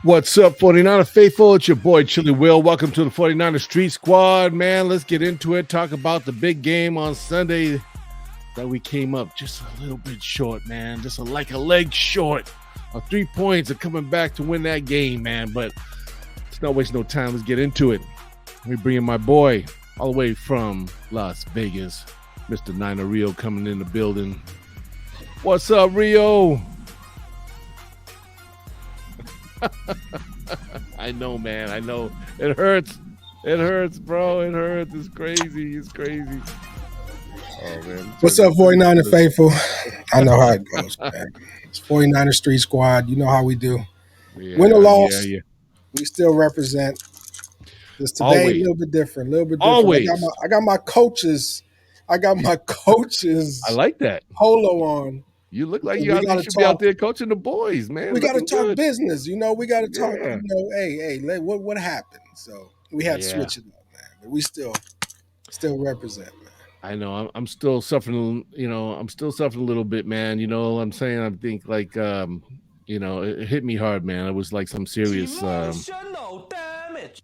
What's up, 49er faithful? It's your boy Chili Will. Welcome to the 49er Street Squad, man. Let's get into it. Talk about the big game on Sunday that we came up just a little bit short, man. Just like a leg short. 3 points of coming back to win that game, man. But let's not waste no time. Let's get into it. We bring in my boy all the way from Las Vegas, Mr. Niner Rio, coming in the building. What's up, Rio? I know, man. I know. It hurts. It hurts, bro. It hurts. It's crazy. It's crazy. Oh, man. What's up, 49er faithful? I know how it goes, man. It's 49er Street Squad. You know how we do. Yeah, Win or loss, we still represent. Just today, Always. a little bit different. Always. I got my coaches. I like that. Polo on. You look like you should be out there coaching the boys, man. We got to talk business, We got to talk, hey, what happened? So we had to switch it up, man. But we still represent, man. I know. I'm still suffering, I'm still suffering a little bit, man. You know what I'm saying? I think like, it hit me hard, man. It was like some serious emotional damage.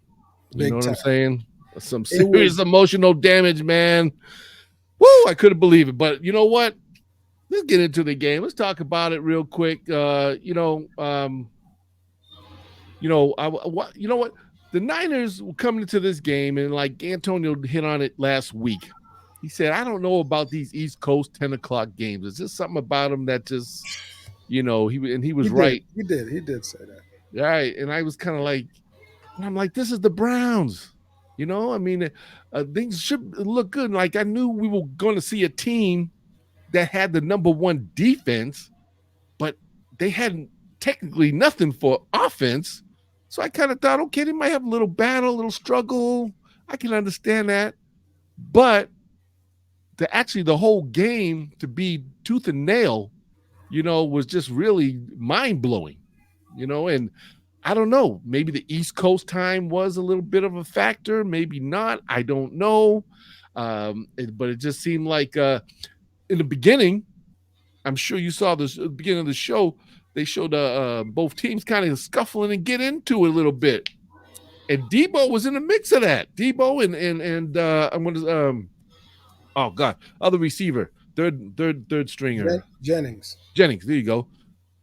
You know what I'm saying? Some serious emotional damage, man. Woo! I couldn't believe it. But you know what? Let's get into the game. Let's talk about it real quick. You know what? The Niners were coming into this game, and like Antonio hit on it last week. He said, "I don't know about these East Coast 10 o'clock games. Is there something about them that just, he was right. He did say that. Right, and I was kind of like, I'm like, this is the Browns. Things should look good. Like I knew we were going to see a team that had the number one defense, but they hadn't technically nothing for offense. So I kind of thought, okay, they might have a little battle, a little struggle. I can understand that. But the whole game to be tooth and nail, was just really mind-blowing, and I don't know, maybe the East Coast time was a little bit of a factor, maybe not. I don't know. But it just seemed like in the beginning, I'm sure you saw this at the beginning of the show, they showed both teams kind of scuffling and get into it a little bit. And Debo was in the mix of that. Debo and I'm going to other receiver, third stringer. Jennings. There you go.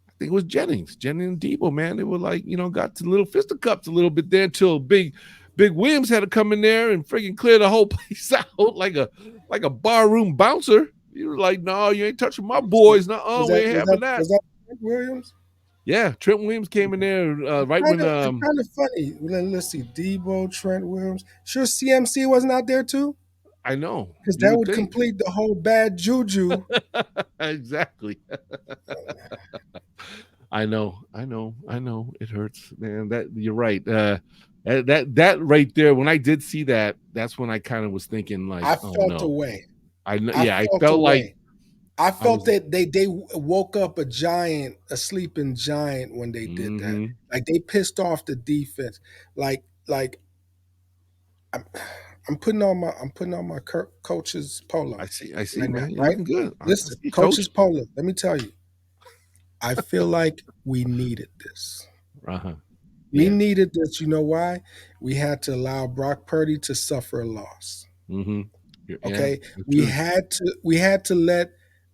I think it was Jennings and Debo, man. They were like, got to little fisticuffs a little bit there until Big Williams had to come in there and freaking clear the whole place out like a barroom bouncer. You were like, no, you ain't touching my boys. We ain't having that. Was that Trent Williams? Yeah, Trent Williams came in there right when. It's kind of funny. Let's see, Debo, Trent Williams. Sure, CMC wasn't out there too. I know, because that would complete the whole bad juju. Exactly. I know. It hurts, man. That you're right. That right there. When I did see that, that's when I kind of was thinking like, I felt away. I felt like I felt that they woke up a sleeping giant when they did that. Like they pissed off the defense. Like I'm putting on my coach's polo. I see, right man. Now, right? Good. Listen, coach's polo. Let me tell you, I feel like we needed this. We needed this. You know why? We had to allow Brock Purdy to suffer a loss. Okay, we had to let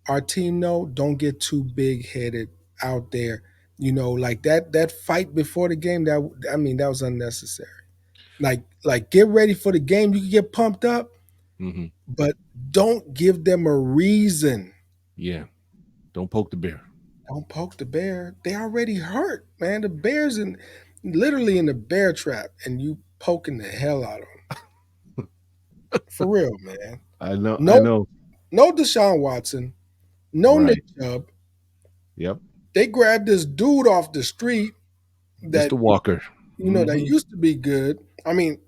our team know, don't get too big headed out there. Like that fight before the game. That was unnecessary. Like get ready for the game. You can get pumped up, but don't give them a reason. Yeah, don't poke the bear. Don't poke the bear. They already hurt, man. The bear's literally in the bear trap, and you poking the hell out of them. For real, man. I know. No Deshaun Watson. No Nick Chubb. Yep. They grabbed this dude off the street. Mr. Walker. That used to be good. I mean,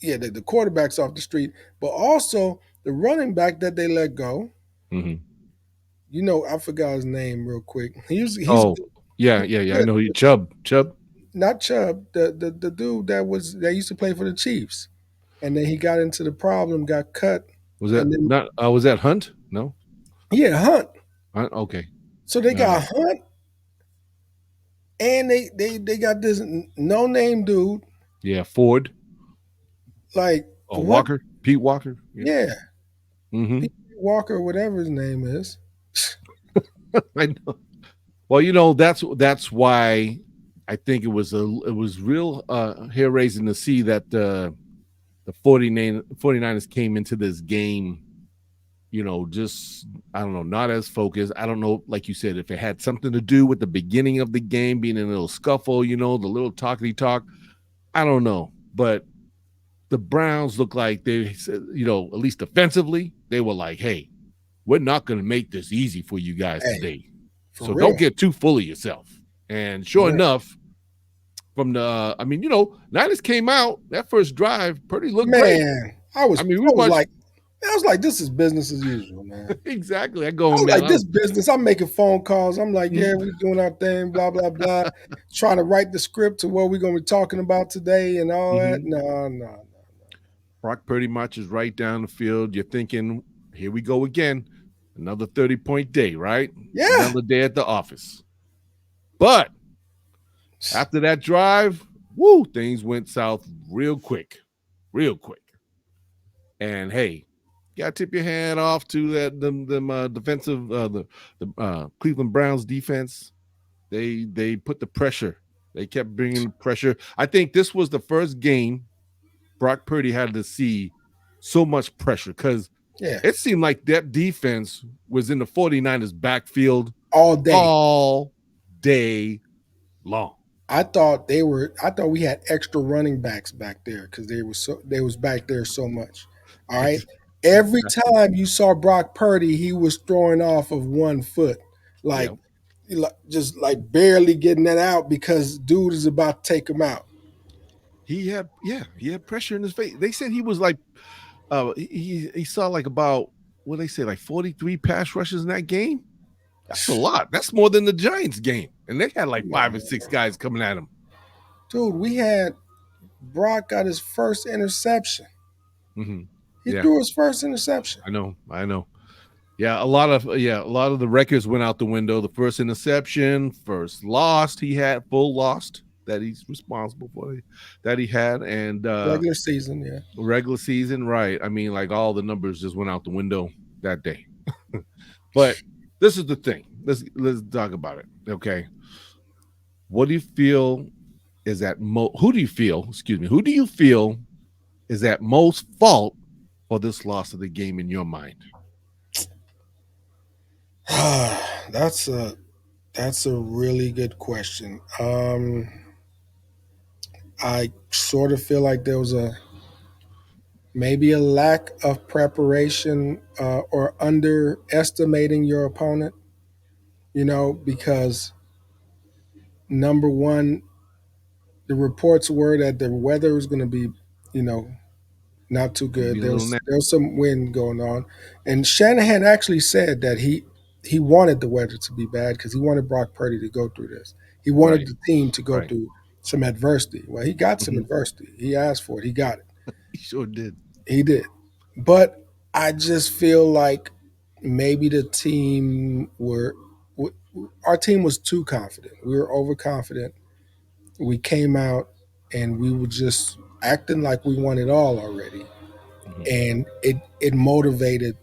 yeah, the quarterback's off the street, but also the running back that they let go. I forgot his name real quick. Yeah. I know you. Chubb. Not Chubb. The dude that used to play for the Chiefs, and then he got into the problem, got cut. Was that was that Hunt? No. Yeah, Hunt. Okay. So they got Hunt and they got this no name dude. Yeah, Ford Like or what? Walker, Pete Walker. Yeah. Yeah, Mm-hmm. Pete Walker, whatever his name is. I know. Well, that's why I think it was real hair raising to see that the 49ers came into this game, just I don't know, not as focused. I don't know, like you said, if it had something to do with the beginning of the game being in a little scuffle, the little talkity talk. I don't know, but the Browns look like they, at least defensively, they were like, hey, we're not going to make this easy for you guys Hey, today. for So real, don't get too full of yourself. And for sure real. enough, Niners came out that first drive, pretty looked great. Man, I was I mean, I we was watched like I was like, this is business as usual, man. exactly. I I go, was man. like, this business. I'm making phone calls. I'm like, yeah, Mhm. we doing our thing, blah, blah, blah. Trying to write the script to what we're gonna be talking about today and all that. Mhm. No, no. Brock Purdy marches right down the field. You're thinking, here we go again. Another 30-point day, right? Yeah. Another day at the office. But after that drive, woo, things went south real quick. Real quick. And hey, you gotta tip your hat off to them defensive the Cleveland Browns defense. They put the pressure. They kept bringing pressure. I think this was the first game Brock Purdy had to see so much pressure because Yeah. it seemed like that defense was in the 49ers backfield All day. all day long. I thought we had extra running backs back there because they was back there so much. All right. Every time you saw Brock Purdy, he was throwing off of 1 foot. Yeah. Like just like barely getting that out because dude is about to take him out. He had pressure in his face. They said he was like he saw like about what they say, like 43 pass rushes in that game. That's a lot. That's more than the Giants game. And they had like 5 or 6 guys coming at him. Dude, we had Brock got his first interception. Mm-hmm. He Yeah, threw his first interception. I know. Yeah, a lot of the records went out the window. The first interception, first lost, he had full lost that he's responsible for that he had, and Regular season, yeah. regular season, right? I mean, like all the numbers just went out the window that day. But this is the thing. Let's talk about it. Okay, what do you feel is at who do you feel? Excuse me. Who do you feel is at most fault for this loss of the game in your mind? that's a really good question. I sort of feel like there was maybe a lack of preparation or underestimating your opponent. Because number one, the reports were that the weather was going to be, you know, not too Gonna good. be a little There was some wind going on, and Shanahan actually said that he wanted the weather to be bad because he wanted Brock Purdy to go through this. He wanted right, the team to go right. through some adversity. Well, he got some Mhm. adversity. He asked for it. He got it. He sure did. He did. But I just feel like maybe the team our team was too confident. We were overconfident. We came out and we were just acting like we won it all already, Mhm. and it motivated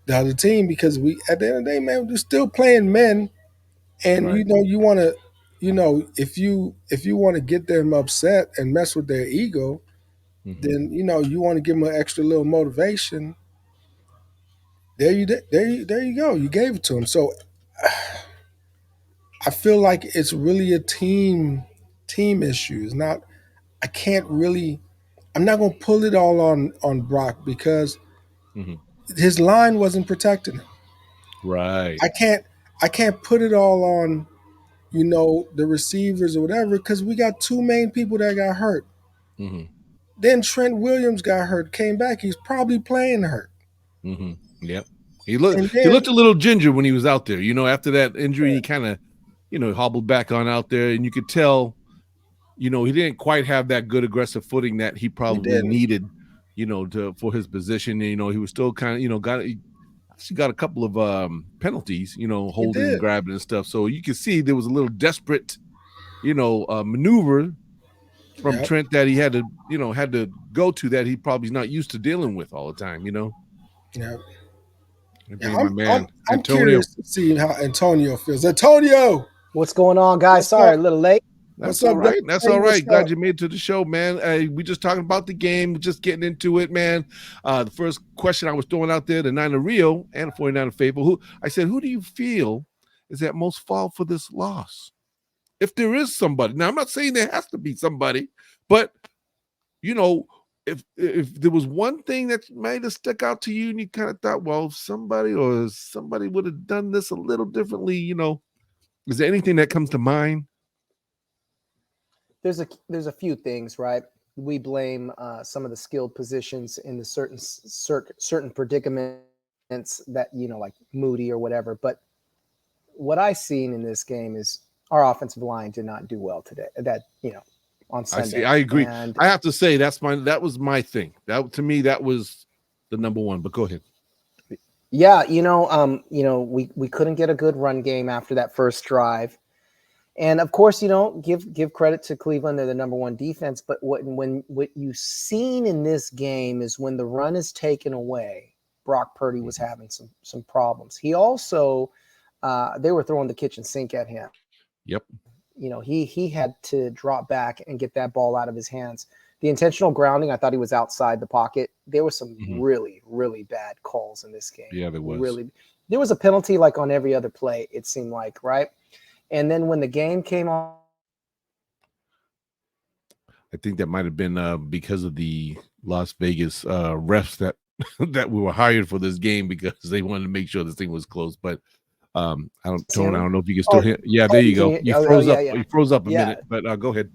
the other team because we at the end of the day, man, we're still playing men, and Right. you want to, if you want to get them upset and mess with their ego, Mhm. then you want to give them an extra little motivation. There you go. You gave it to them. So I feel like it's really a team issue. It's not. I can't really. I'm not going to pull it all on Brock because Mhm. his line wasn't protecting him. Right. I can't put it all on the receivers or whatever because we got two main people that got hurt. Mhm. Then Trent Williams got hurt, came back. He's probably playing hurt. Mhm. Yep. And He then looked a little ginger when he was out there. After that injury, he kind of, hobbled back on out there, and you could tell, he didn't quite have that good aggressive footing that he he probably didn't. needed, to for his position. And, he was still kind of, got she got a couple of penalties, He holding and did. grabbing and stuff. So you can see there was a little desperate, maneuver from Yep. Trent that he had to go to that he probably is not used to dealing with all the time. Yep. And Yeah, being my man, I'm Antonio. curious to see how Antonio feels. Antonio, What's going on, guys? what's Sorry, up? a little late. What's That's all up, right. Dr. That's Hey, all what's right. Glad up? you made it to the show, man. We just talking about the game. We're just getting into it, man. The first question I was throwing out there, the Niner Rio and the 49er faithful, who do you feel is at most fault for this loss? If there is somebody. Now, I'm not saying there has to be somebody, but, if there was one thing that might have stuck out to you and you kind of thought, well, somebody would have done this a little differently, is there anything that comes to mind? There's a few things, right? We blame some of the skilled positions in the certain predicaments that like Moody or whatever. But what I seen in this game is our offensive line did not do well today. On Sunday. I see. I agree. And I have to say that was my thing. That to me that was the number one. But go ahead. yeah, we couldn't get a good run game after that first drive. And of course, give credit to Cleveland. They're the number one defense. But what you've seen in this game is when the run is taken away, Brock Purdy was having some problems. He also, they were throwing the kitchen sink at him. Yep. He had to drop back and get that ball out of his hands. The intentional grounding, I thought he was outside the pocket. There were some really, really bad calls in this game. Yeah, there was. There was a penalty like on every other play, it seemed like, right? And then when the game came on, I think that might have been because of the Las Vegas refs that that we were hired for this game because they wanted to make sure this thing was close. But I don't know if you can still hear. Yeah, there you go. You froze up. You froze up a minute, but go ahead.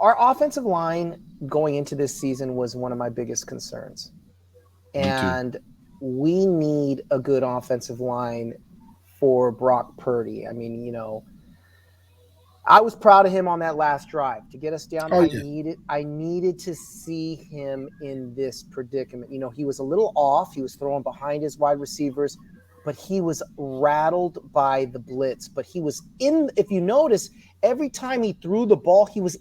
Our offensive line going into this season was one of my biggest concerns, and we need a good offensive line for Brock Purdy. I mean, I was proud of him on that last drive to get us down. I needed to see him in this predicament. He was a little off. He was throwing behind his wide receivers, but he was rattled by the blitz. But he was if you notice, every time he threw the ball, he was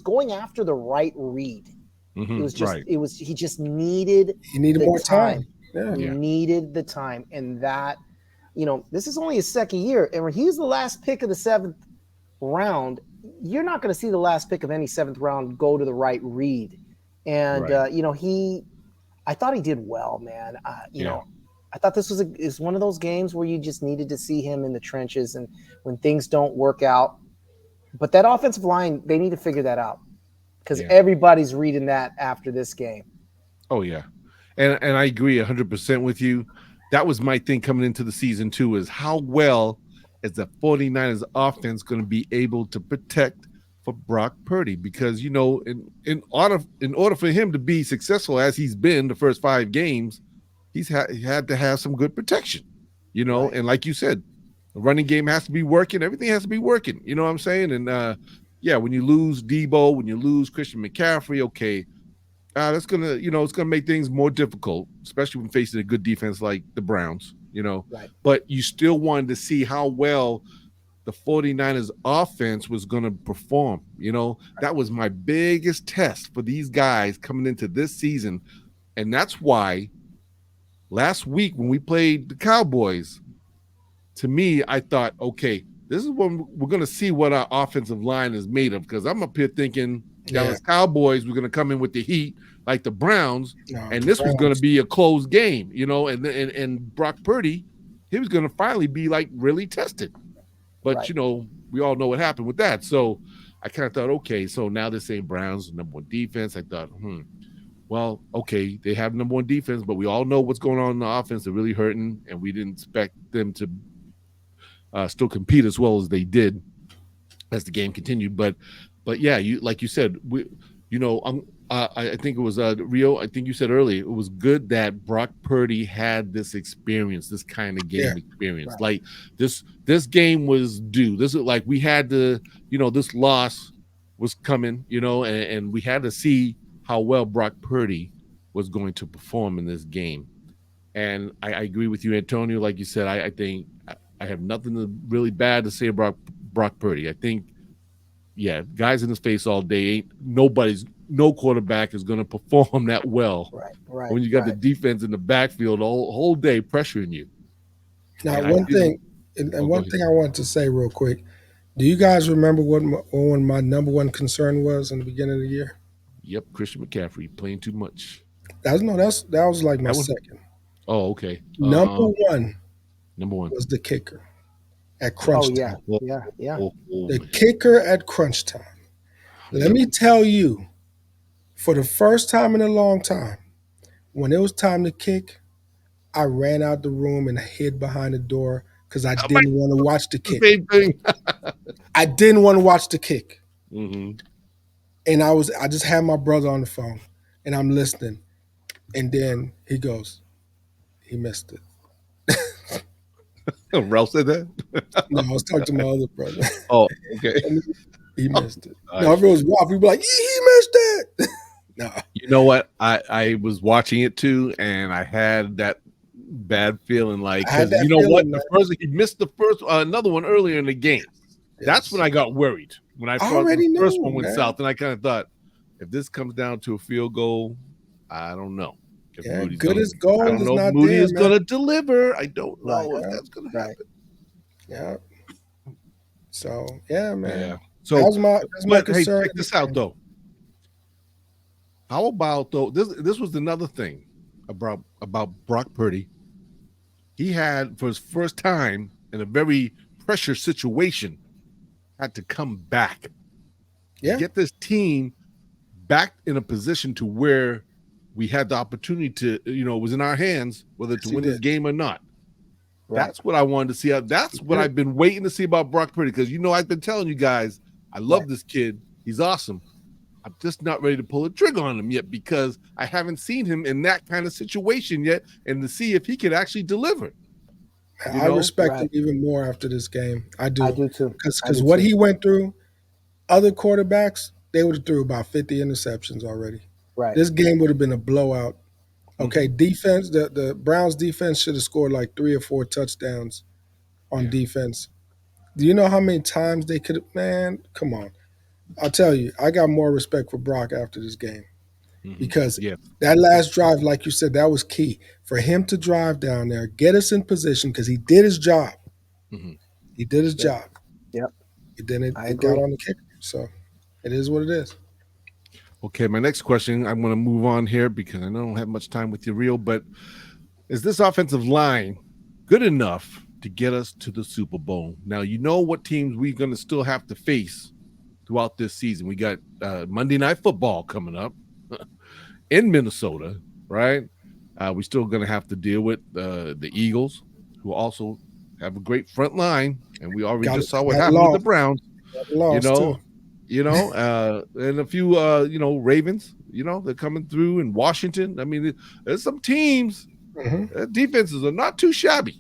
going after the right read. It was just, he just needed more time. Yeah. He needed the time. And that, this is only his second year. And when he's the last pick of the 7th round, you're not going to see the last pick of any 7th round go to the right read. And, I thought he did well, man. I thought this is one of those games where you just needed to see him in the trenches and when things don't work out. But that offensive line, they need to figure that out because everybody's reading that after this game. Oh, yeah. And I agree 100% with you. That was my thing coming into the season, too, is how well is the 49ers offense going to be able to protect for Brock Purdy? Because, in order for him to be successful as he's been the first 5 games, he had to have some good protection, Right. And like you said, the running game has to be working. Everything has to be working. You know what I'm saying? And, when you lose Debo, when you lose Christian McCaffrey, okay, that's going to, it's going to make things more difficult, especially when facing a good defense like the Browns, Right. But you still wanted to see how well the 49ers offense was going to perform. That was my biggest test for these guys coming into this season. And that's why last week when we played the Cowboys, to me, I thought, okay, this is when we're going to see what our offensive line is made of, because I'm up here thinking Dallas Cowboys were going to come in with the heat like the Browns, and this was going to be a close game, and Brock Purdy, he was going to finally be like really tested. But, we all know what happened with that. So I kind of thought, okay, so now they're saying Browns number one defense. I thought, well, okay, they have number one defense, but we all know what's going on in the offense. They're really hurting, and we didn't expect them to still compete as well as they did as the game continued. But yeah, like you said, I think it was Rio. I think you said earlier it was good that Brock Purdy had this experience, this kind of game experience. Right. Like this game was due. This is like we had to, this loss was coming, and we had to see how well Brock Purdy was going to perform in this game. And I agree with you, Antonio. Like you said, I think I have nothing really bad to say about Brock Purdy. I think, yeah, guys in his face all day ain't no quarterback is going to perform that well when you got the defense in the backfield all whole day pressuring you. Now, And I one feel, thing, and oh, go one ahead. thing I want to say real quick. Do you guys remember what my number one concern was in the beginning of the year? Yep, Christian McCaffrey playing too much. That was like my That one. second. Oh, okay. Number one Number one. was the kicker at Oh, Oh crunch yeah, time. oh, yeah, yeah. The man. kicker at crunch time. Let Yep. me tell you, for the first time in a long time, when it was time to kick, I ran out the room and hid behind the door because I I might didn't want to watch the do the kick. same thing. I didn't want to watch the kick. Hmm. And I just had my brother on the phone and I'm listening. And then he goes, he missed it. Ralph said that. No, I was talking to my other brother. Oh, okay. And he Oh, missed it. all No, right. if it was Ralph, he'd be like, he missed it. No. You know what? I was watching it too, and I had that bad feeling, like, I had because that you know what, feeling, man. the first he missed the first another one earlier in the game. That's when Yes. I got worried when I I thought the already first knew, one went man. south, and I kind of thought, if this comes down to a field goal, I don't know if Yeah, Moody's good gonna. as I gold don't is know if not Moody there, is man. gonna deliver. I don't Right, know if Yeah, that's gonna right. happen. yeah. So yeah, man. Yeah. So, That's my but hey, concern. check this out though. How about though? This was another thing about Brock Purdy. He had, for his first time in a very pressure situation, had to come back, Yeah, get this team back in a position to where we had the opportunity to, it was in our hands whether yes, to he win this did. game or not. Right. That's what I wanted to see. That's He what did. I've been waiting to see about Brock Purdy, because I've been telling you guys I love Right. this kid. He's awesome. I'm just not ready to pull a trigger on him yet because I haven't seen him in that kind of situation yet, and to see if he could actually deliver. You I know, respect him Right. even more after this game. I I do, do too. I because do what too. he went through, other quarterbacks they would have threw about 50 interceptions already. Right. This game would have been a blowout. Okay, Mhm. defense. The Browns defense should have scored like 3 or 4 touchdowns on Yeah. defense. Do you know how many times they could have? Man, come on. I'll tell you, I got more respect for Brock after this game Mhm. because Yeah. that last drive, like you said, that was key for him to drive down there, get us in position because he did his job. Mhm. He did his Yep. job. Yep. Then I it got agree. on the kicker. So it is what it is. Okay, my next question, I'm going to move on here because I don't have much time with you, Real, but is this offensive line good enough to get us to the Super Bowl? Now, you know what teams we're going to still have to face throughout this season. We got Monday Night Football coming up in Minnesota, right? We're still going to have to deal with the Eagles, who also have a great front line, and we already just saw what happened with the Lost. Browns. Got You lost know, too. and a few, Ravens, they're coming through in Washington. I mean, there's some teams, Hmm. defenses are not too shabby,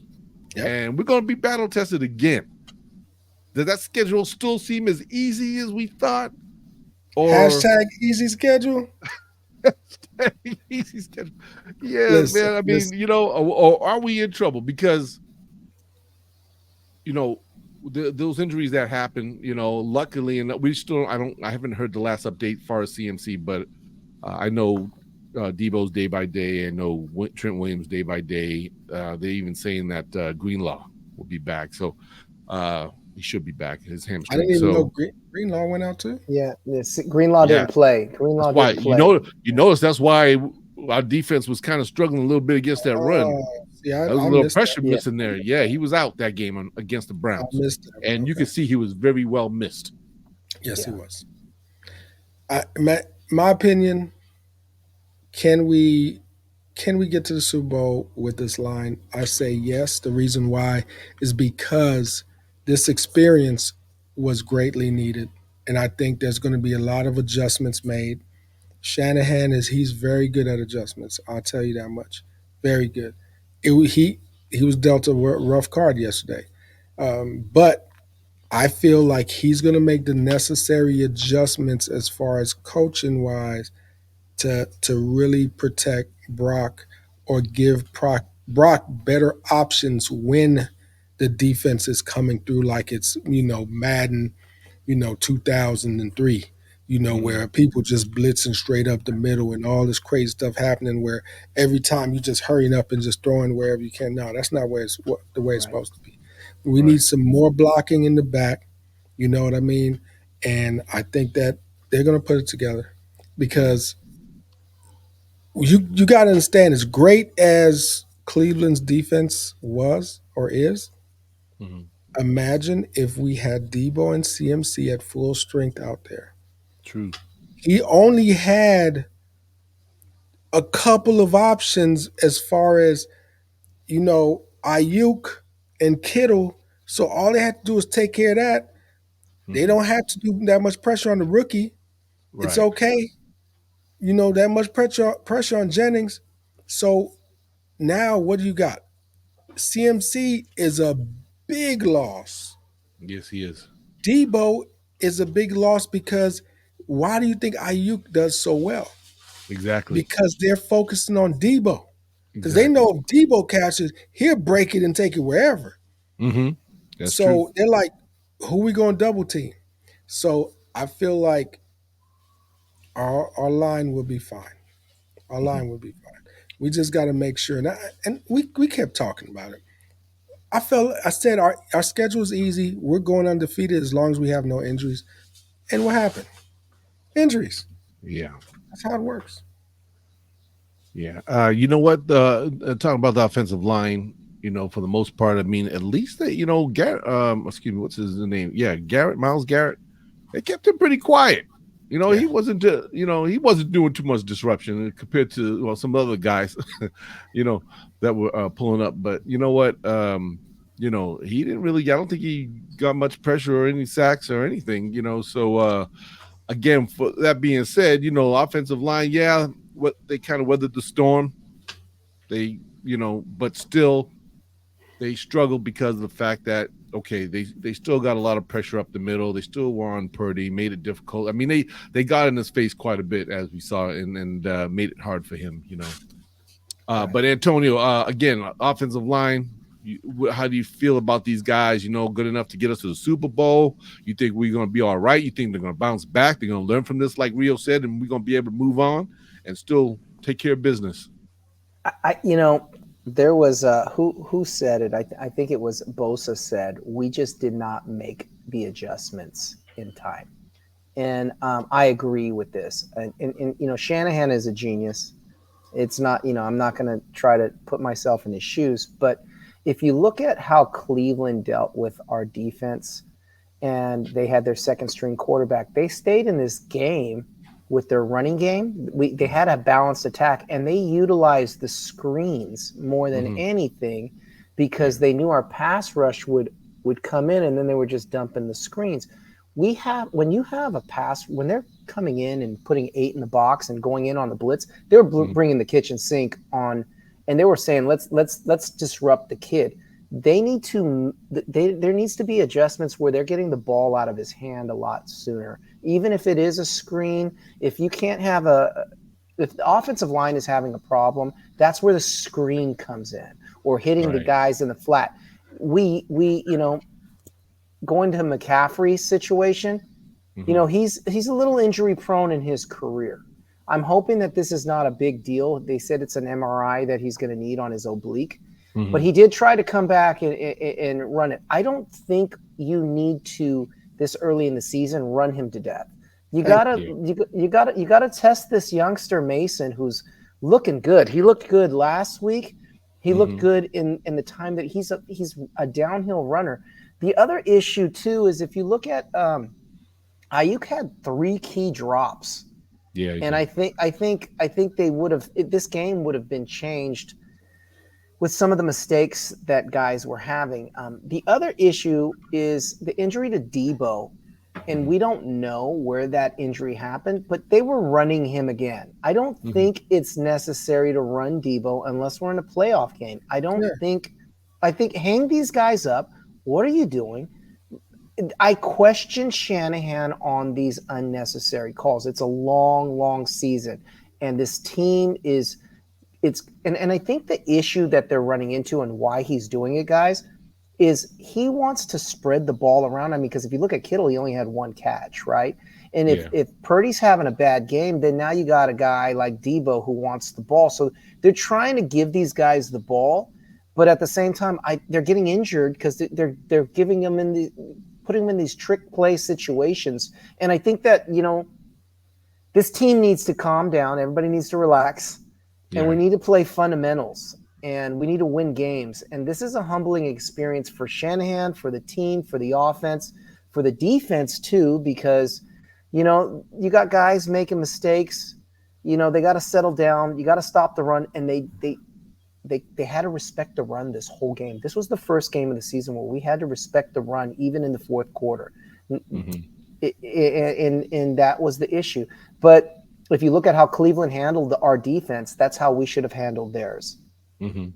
Yep. and we're going to be battle tested again. Does that schedule still seem as easy as we thought? Or Hashtag easy schedule. easy schedule? Yeah, Listen, man. I mean, listen. or are we in trouble? Because, you know, those injuries that happen, luckily, and I haven't heard the last update far as CMC, but I know Debo's day by day. I know Trent Williams day by day. They're even saying that Greenlaw will be back. So he should be back, his I hamstring. didn't even know So Greenlaw went out too. Yeah. Greenlaw yeah, didn't play. that's Greenlaw why, didn't play. you notice that's why our defense was kind of struggling a little bit against that run. See, There was a I little missed that. pressure Yeah. missing there. Yeah, he was out that game against the I Browns, missed that one. and you Okay. could see he was very well missed. Yes, he Yeah. was. My opinion. Can we get to the Super Bowl with this line? I say yes. The reason why is because this experience was greatly needed, and I think there's going to be a lot of adjustments made. Shanahan he's very good at adjustments. I'll tell you that much. Very good. He was dealt a rough card yesterday, but I feel like he's going to make the necessary adjustments as far as coaching wise to really protect Brock or give Brock better options when the defense is coming through like it's, Madden, 2003, where people just blitzing straight up the middle and all this crazy stuff happening where every time you just hurrying up and just throwing wherever you can. No, that's not the way it's Right. supposed to be. We need some more blocking in the back. You know what I mean? And I think that they're going to put it together because you got to understand, as great as Cleveland's defense was or is, Mhm. imagine if we had Debo and CMC at full strength out there. True. He only had a couple of options as far as, Ayuk and Kittle. So all they had to do is take care of that. They Mhm. don't have to do that much pressure on the rookie. It's Right. okay. That much pressure on Jennings. So now what do you got? CMC is a big loss. Yes, he is. Debo is a big loss because why do you think Ayuk does so well? Exactly. Because they're focusing on Debo. Because they Exactly. know if Debo catches, he'll break it and take it wherever. Mm-hmm. That's true. So they're like, who we going to double team? So I feel like our line will be fine. Our Mm-hmm. line will be fine. We just got to make sure. And we kept talking about it. I said our schedule is easy. We're going undefeated as long as we have no injuries. And what happened? Injuries. Yeah. That's how it works. Yeah. You know what? Talking about the offensive line, for the most part, I mean, at least that, Garrett, excuse me, what's his name? Yeah, Garrett, Miles Garrett. They kept him pretty quiet. Yeah. He wasn't doing too much disruption compared to some other guys, you know, that were pulling up. But you know what? He didn't really. I don't think he got much pressure or any sacks or anything. So again, for that being said, offensive line, yeah, what they kind of weathered the storm. But still they struggled because of the fact that okay, they still got a lot of pressure up the middle. They still were on Purdy, made it difficult. I mean, they got in his face quite a bit as we saw, and made it hard for him. Right. But Antonio, again, offensive line. How do you feel about these guys? Good enough to get us to the Super Bowl? You think we're going to be all right? You think they're going to bounce back? They're going to learn from this, like Rio said, and we're going to be able to move on and still take care of business. There was who said it. I think it was Bosa said we just did not make the adjustments in time, and I agree with this. And Shanahan is a genius. It's not, I'm not going to try to put myself in his shoes, but if you look at how Cleveland dealt with our defense and they had their second string quarterback, they stayed in this game with their running game. They had a balanced attack and they utilized the screens more than anything because they knew our pass rush would come in and then they were just dumping the screens. When you have a pass, when they're coming in and putting 8 in the box and going in on the blitz, they were bringing the kitchen sink on, and they were saying let's disrupt the kid. There needs to be adjustments where they're getting the ball out of his hand a lot sooner, even if it is a screen. If you can't have if the offensive line is having a problem, that's where the screen comes in, or hitting the guys in the flat. We going to McCaffrey's situation, he's a little injury prone in his career. I'm hoping that this is not a big deal. They said it's an MRI that he's going to need on his oblique, but he did try to come back and run it. I don't think you need to this early in the season run him to death. You gotta test this youngster Mason, who's looking good. He looked good last week. He looked good in the time that he's a downhill runner. The other issue too is if you look at Ayuk had 3 key drops. Yeah, and I think they would have, this game would have been changed with some of the mistakes that guys were having. The other issue is the injury to Debo, and we don't know where that injury happened, but they were running him again. I don't think it's necessary to run Debo unless we're in a playoff game. I think hang these guys up. What are you doing? I question Shanahan on these unnecessary calls. It's a long, long season, and this team is and I think the issue that they're running into and why he's doing it, guys, is he wants to spread the ball around. I mean, because if you look at Kittle, he only had one catch, right? And if Purdy's having a bad game, then now you got a guy like Debo who wants the ball. So they're trying to give these guys the ball, but at the same time, they're getting injured because they're giving them putting them in these trick play situations. And I think that this team needs to calm down. Everybody needs to relax, and we need to play fundamentals. And we need to win games. And this is a humbling experience for Shanahan, for the team, for the offense, for the defense too, because, you got guys making mistakes. They got to settle down. You got to stop the run. And they had to respect the run this whole game. This was the first game of the season where we had to respect the run, even in the fourth quarter. Mm-hmm. And that was the issue. But if you look at how Cleveland handled our defense, that's how we should have handled theirs. Mm-hmm.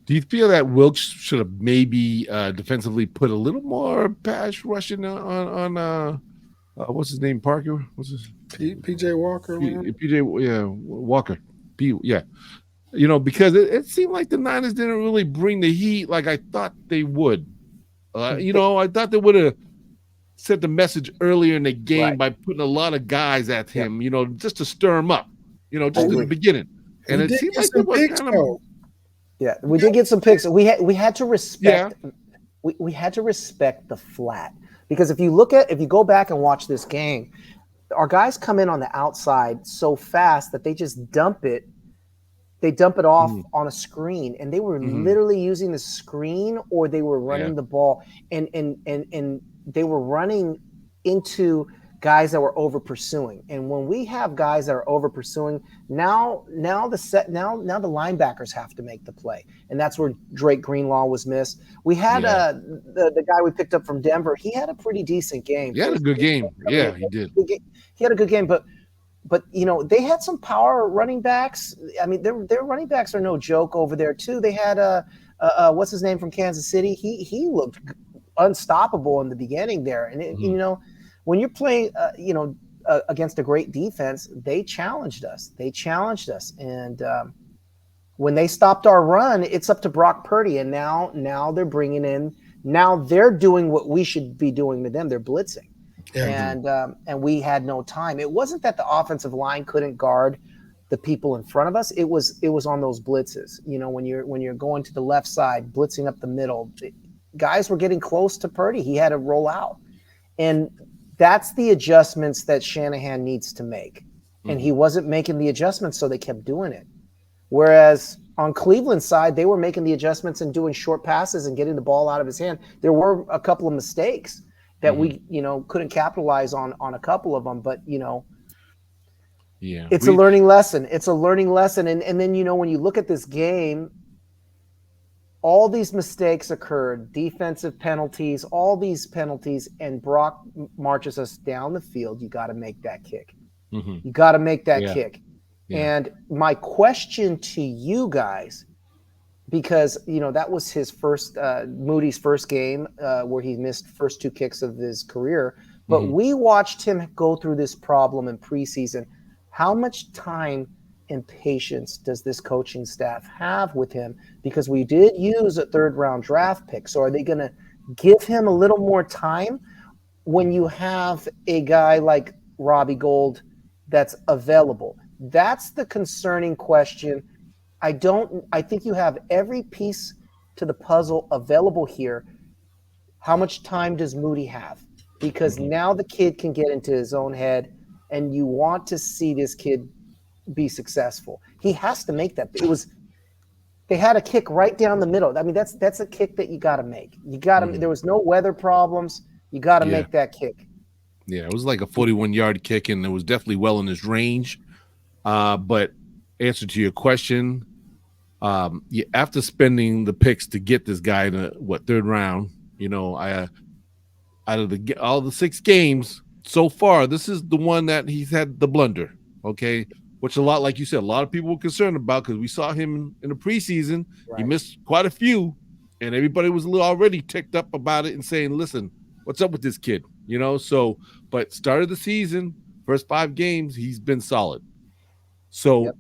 Do you feel that Wilkes should have maybe defensively put a little more pass rushing on what's his name, Parker? What's his PJ Walker? PJ, Walker. Because it seemed like the Niners didn't really bring the heat like I thought they would. I thought they would have sent the message earlier in the game by putting a lot of guys at him, just to stir him up, just in the beginning. And it seemed like they were kind of. Yeah, we did get some picks. We had to respect. Yeah. We had to respect the flat, because if you go back and watch this game, our guys come in on the outside so fast that they just dump it. They dump it off on a screen, and they were literally using the screen, or they were running the ball, and they were running into guys that were over pursuing. And when we have guys that are over pursuing, now the linebackers have to make the play. And that's where Drake Greenlaw was missed. We had the guy we picked up from Denver. He had a pretty decent game. He had a good game. Yeah, he did. He had a good game, but they had some power running backs. I mean, their running backs are no joke over there too. They had what's his name from Kansas City? He looked unstoppable in the beginning there. And when you're playing, against a great defense, they challenged us. And when they stopped our run, it's up to Brock Purdy. And now they're bringing in. Now they're doing what we should be doing to them. They're blitzing, and we had no time. It wasn't that the offensive line couldn't guard the people in front of us. It was on those blitzes. When you're going to the left side, blitzing up the middle, guys were getting close to Purdy. He had to roll out, and that's the adjustments that Shanahan needs to make. And he wasn't making the adjustments, so they kept doing it. Whereas on Cleveland's side, they were making the adjustments and doing short passes and getting the ball out of his hand. There were a couple of mistakes that we couldn't capitalize on a couple of them, but it's a learning lesson. It's a learning lesson. And then, when you look at this game, all these mistakes occurred, defensive penalties, all these penalties, and Brock marches us down the field. You got to make that kick. You got to make that kick. Yeah. And my question to you guys, because, that was his first, Moody's first game where he missed first 2 kicks of his career. But we watched him go through this problem in preseason. How much time and patience does this coaching staff have with him? Because we did use a 3rd-round draft pick. So are they going to give him a little more time when you have a guy like Robbie Gould that's available? That's the concerning question. I think you have every piece to the puzzle available here. How much time does Moody have? Because now the kid can get into his own head, and you want to see this kid be successful. He has to make that. They had a kick right down the middle. I mean, that's a kick that you got to make. You got to. There was no weather problems. You got to make that kick. Yeah, it was like a 41-yard kick, and it was definitely well in his range. But answer to your question, after spending the picks to get this guy in the 3rd round, out of all the 6 games so far, this is the one that he's had the blunder. Okay. Which like you said, a lot of people were concerned about, because we saw him in the preseason. Right. He missed quite a few, and everybody was already ticked up about it and saying, listen, what's up with this kid? But started the season, first 5 games, he's been solid. So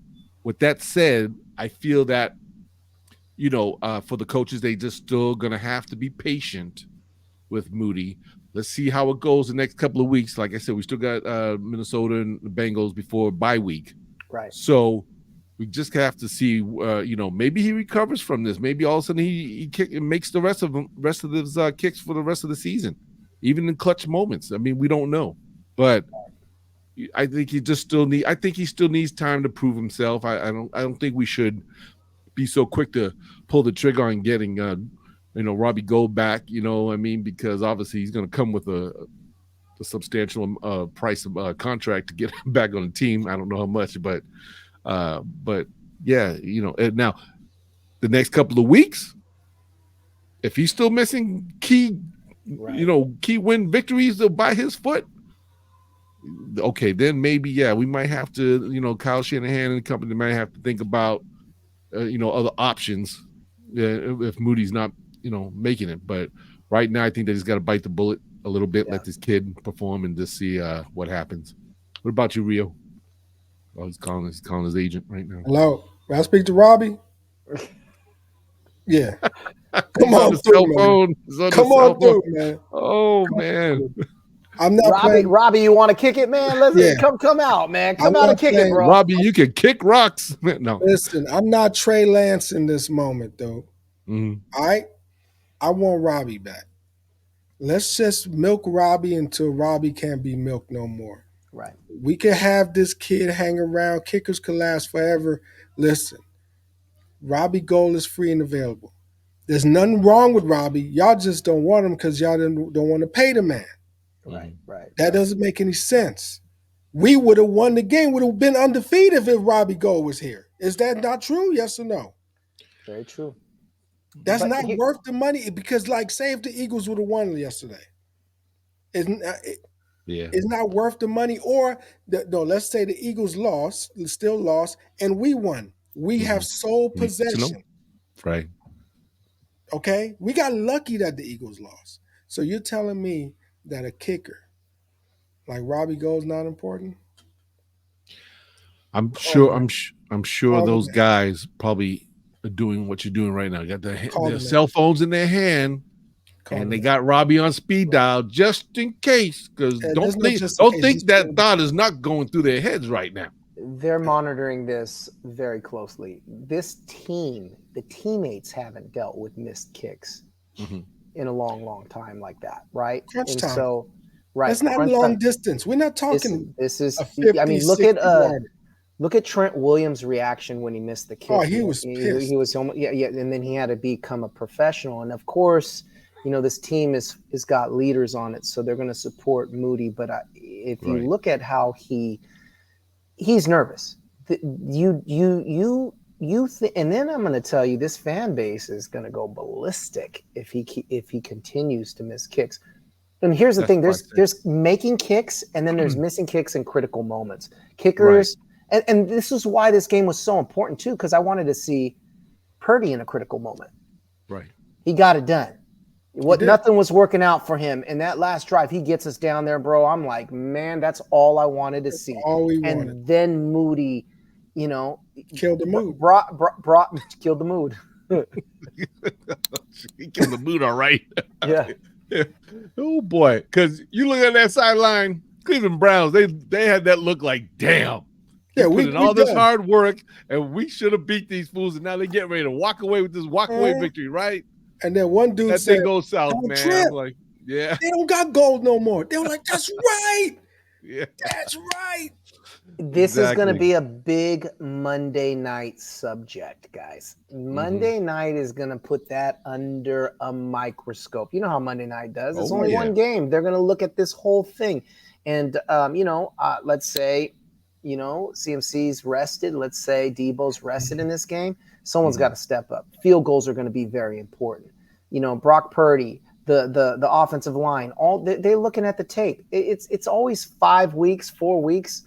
with that said, I feel that for the coaches, they just still gonna have to be patient with Moody. Let's see how it goes the next couple of weeks. Like I said, we still got Minnesota and the Bengals before bye week. Right. So we just have to see. Maybe he recovers from this. Maybe all of a sudden he makes the rest of his kicks for the rest of the season, even in clutch moments. I mean, we don't know, but I think he still needs time to prove himself. I don't think we should be so quick to pull the trigger on getting Robbie Gold back. Because obviously he's going to come with a substantial price of contract to get him back on the team. I don't know how much, but yeah, now the next couple of weeks, if he's still missing key win victories by his foot, okay, then maybe we might have to, Kyle Shanahan and the company might have to think about other options if Moody's not making it. But right now, I think they just got to bite the bullet a little bit, let this kid perform, and just see what happens. What about you, Rio? Oh, he's calling his agent right now. Hello, may I speak to Robbie? Yeah. Come on through, man. Come on through, man. Oh, man. I'm not playing. Robbie, you want to kick it, man? Come out, man. Come out and kick it, bro. Robbie, you can kick rocks. No. Listen, I'm not Trey Lance in this moment, though. Mm-hmm. All right? I want Robbie back. Let's just milk Robbie until Robbie can't be milked no more. Right. We can have this kid hang around. Kickers can last forever. Listen, Robbie Gold is free and available. There's nothing wrong with Robbie. Y'all just don't want him because y'all don't want to pay the man. Right. That doesn't make any sense. We would have won the game, would have been undefeated if Robbie Gold was here. Is that not true? Yes or no? Very true. That's not worth the money because, say if the Eagles would have won yesterday, it's not worth the money. Or, let's say the Eagles still lost, and we won. We have sole possession. Right. Okay? We got lucky that the Eagles lost. So you're telling me that a kicker like Robbie Gold's not important? I'm sure those guys probably are doing what you're doing right now. Got their cell phones in their hand, and they got Robbie on speed dial just in case. Because don't think that thought is not going through their heads right now. They're monitoring this very closely. This team, the teammates haven't dealt with missed kicks in a long, long time like that, right? Crunch time. So, right, that's not long distance. We're not talking. This is. 50, I mean, look at Trent Williams' reaction when he missed the kick. Oh, he was pissed. He was almost, and then he had to become a professional. And of course, this team has got leaders on it, so they're going to support Moody. But if you look at how he's nervous. And then I'm going to tell you, this fan base is going to go ballistic if he continues to miss kicks. And here's the thing: there's making kicks, and then there's missing kicks in critical moments. Kickers, and this is why this game was so important too, because I wanted to see Purdy in a critical moment. Right. He got it done. Nothing was working out for him. In that last drive, he gets us down there, bro. I'm like, man, that's all I wanted to see. All we wanted. And then Moody, killed the mood. Killed the mood. He killed the mood, all right. Yeah. Oh boy, because you look at that sideline, Cleveland Browns, they had that look like, damn. Yeah, we put in all this hard work, and we should have beat these fools, and now they're getting ready to walk away with this walk-away victory, right? And then one dude said, "That thing goes south, man." I'm like, yeah, they don't got gold no more. They were like, "That's right, yeah, that's right." This is going to be a big Monday night subject, guys. Monday night is going to put that under a microscope. You know how Monday night does. It's only one game. They're going to look at this whole thing, and let's say, CMC's rested. Let's say Debo's rested in this game. Someone's got to step up. Field goals are going to be very important. Brock Purdy, the offensive line, they're looking at the tape. It's always 5 weeks, 4 weeks,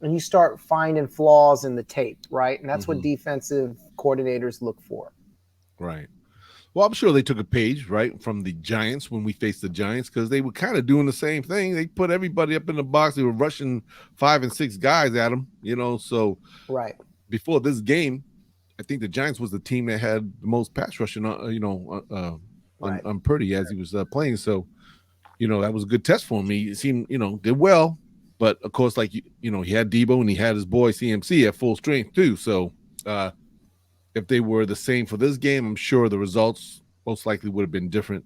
and you start finding flaws in the tape, right? And that's what defensive coordinators look for. Right. Well, I'm sure they took a page, right, from the Giants when we faced the Giants, because they were kind of doing the same thing. They put everybody up in the box. They were rushing 5 and 6 guys at them, so. Right. before this game, I think the Giants was the team that had the most pass rushing, Right. on Purdy as he was playing. So, that was a good test for him. He seemed, did well, but of course, like he had Debo and he had his boy CMC at full strength too. So, uh, if they were the same for this game, I'm sure the results most likely would have been different.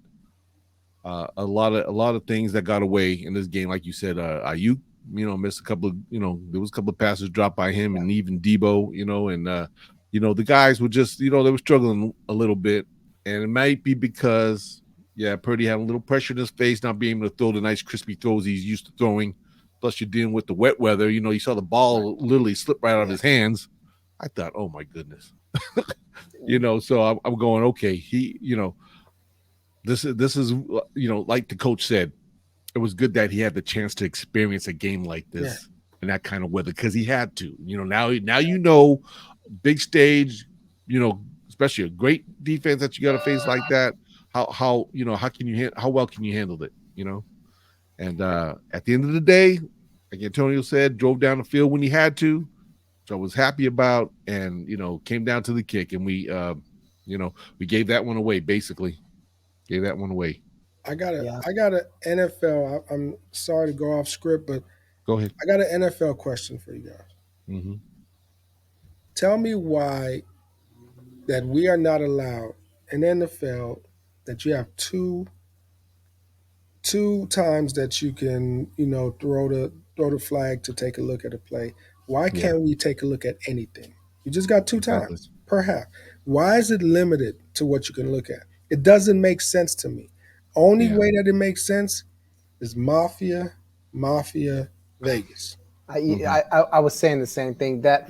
A lot of things that got away in this game, like you said, Ayuk, missed a couple of, there was a couple of passes dropped by him, and even Debo, and the guys were just, they were struggling a little bit, and it might be because, yeah, Purdy had a little pressure in his face, not being able to throw the nice crispy throws he's used to throwing. Plus, you're dealing with the wet weather. You saw the ball literally slip right out of his hands. I thought, oh my goodness, So I'm going, okay, this is like the coach said, it was good that he had the chance to experience a game like this in that kind of weather, because he had to. Now big stage, especially a great defense that you got to face like that. How well can you handle it? And at the end of the day, like Antonio said, drove down the field when he had to, which I was happy about, and came down to the kick, and we gave that one away basically. Gave that one away. I got a NFL. I'm sorry to go off script, but go ahead. I got an NFL question for you guys. Mm-hmm. Tell me why that we are not allowed in NFL that you have two times that you can throw the flag to take a look at a play. Why can't we take a look at anything? You just got two times per half. Why is it limited to what you can look at? It doesn't make sense to me. Only way that it makes sense is Mafia Vegas. I was saying the same thing. That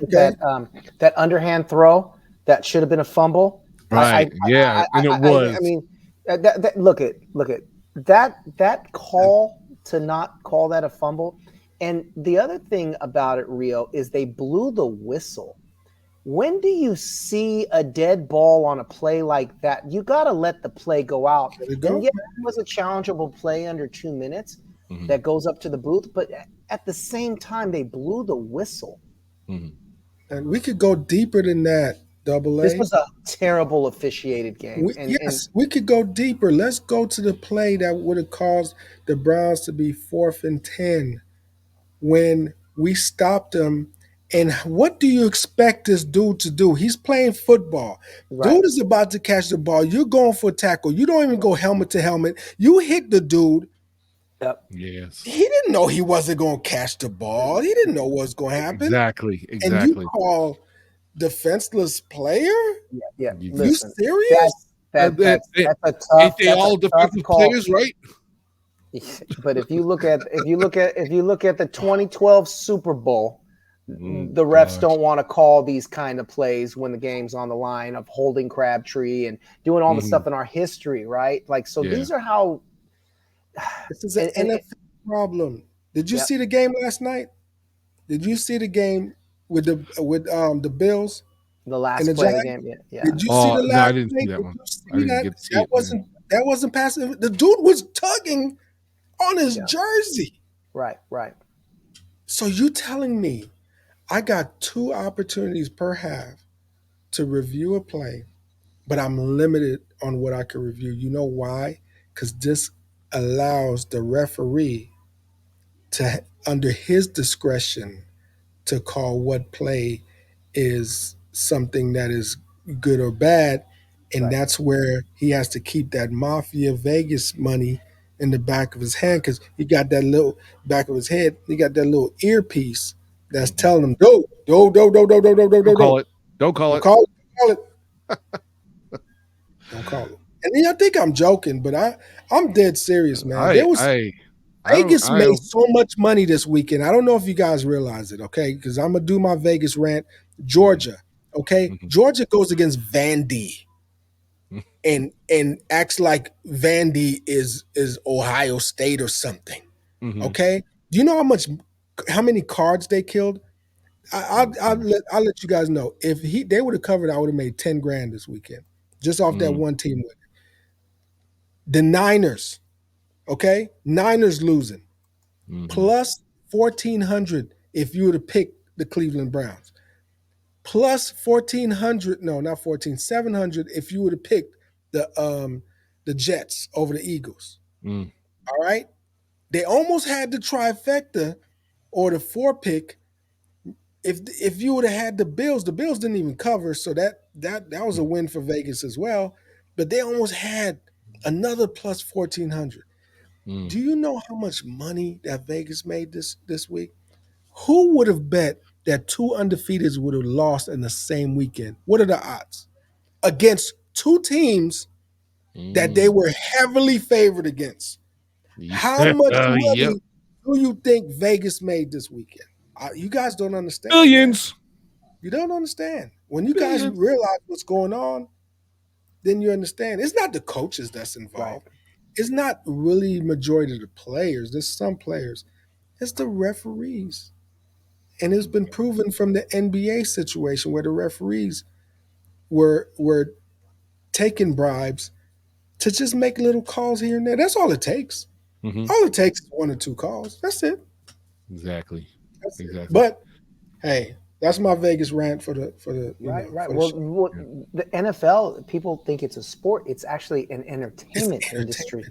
underhand throw that should have been a fumble. Right. And it was. I mean, look at that call to not call that a fumble. And the other thing about it, Rio, is they blew the whistle. When do you see a dead ball on a play like that? You got to let the play go out. And it was a challengeable play under 2 minutes that goes up to the booth, but at the same time, they blew the whistle. And we could go deeper than that, Double A. This was a terrible officiated game. We could go deeper. Let's go to the play that would have caused the Browns to be 4th and 10 when we stopped them. And what do you expect this dude to do? He's playing football. Right. Dude is about to catch the ball. You're going for a tackle. You don't even go helmet to helmet. You hit the dude. Yep. Yes. He didn't know he wasn't going to catch the ball. He didn't know what was going to happen. Exactly. And you call defenseless player? Yeah. You serious? That's a tough. Ain't they all defensive players, right? But if you look at the 2012 Super Bowl, the refs don't want to call these kind of plays when the game's on the line, of holding Crabtree and doing all the stuff in our history, right? Like, so these are how. This is an NFL problem. Did you see the game last night? Did you see the game with the Bills? The last play of the game, yeah. Did you see the last? No, I didn't see that one. I didn't get to see it. That wasn't passing. The dude was tugging on his jersey. Right. So you telling me I got 2 opportunities per half to review a play, but I'm limited on what I can review. You know why? Because this allows the referee to, under his discretion, to call what play is something that is good or bad. And that's where he has to keep that Mafia Vegas money in the back of his hand, because he got that little back of his head. He got that little earpiece that's telling him, don't call it. Don't call it. Don't call it. And I think I'm joking, but I'm dead serious, man. Vegas made so much money this weekend. I don't know if you guys realize it, okay? Because I'm gonna do my Vegas rant. Georgia, okay? Georgia goes against Vandy and acts like Vandy is Ohio State or something. Okay? Do you know how many cards they killed? I'll let you guys know. If they would have covered, I would have made 10 grand this weekend just off that one team win. The Niners, okay? Niners losing. Plus 1,400 if you were to pick the Cleveland Browns. plus 1,400. No, not 14, 700 if you would have picked the Jets over the Eagles. All right. They almost had the trifecta or the 4 pick. If you would have had the Bills didn't even cover, so that was a win for Vegas as well. But they almost had another plus 1,400. Do you know how much money that Vegas made this week? Who would have bet that two undefeateds would have lost in the same weekend? What are the odds? Against two teams that they were heavily favored against. How much money do you think Vegas made this weekend? You guys don't understand. Billions. Man. You don't understand. When you guys realize what's going on, then you understand. It's not the coaches that's involved. Right. It's not really majority of the players. There's some players. It's the referees. And it's been proven from the NBA situation where the referees were taking bribes to just make little calls here and there. That's all it takes. All it takes is 1 or 2 calls. That's it. Exactly. It. But hey, that's my Vegas rant for the right. For the NFL, people think it's a sport. It's actually an entertainment industry.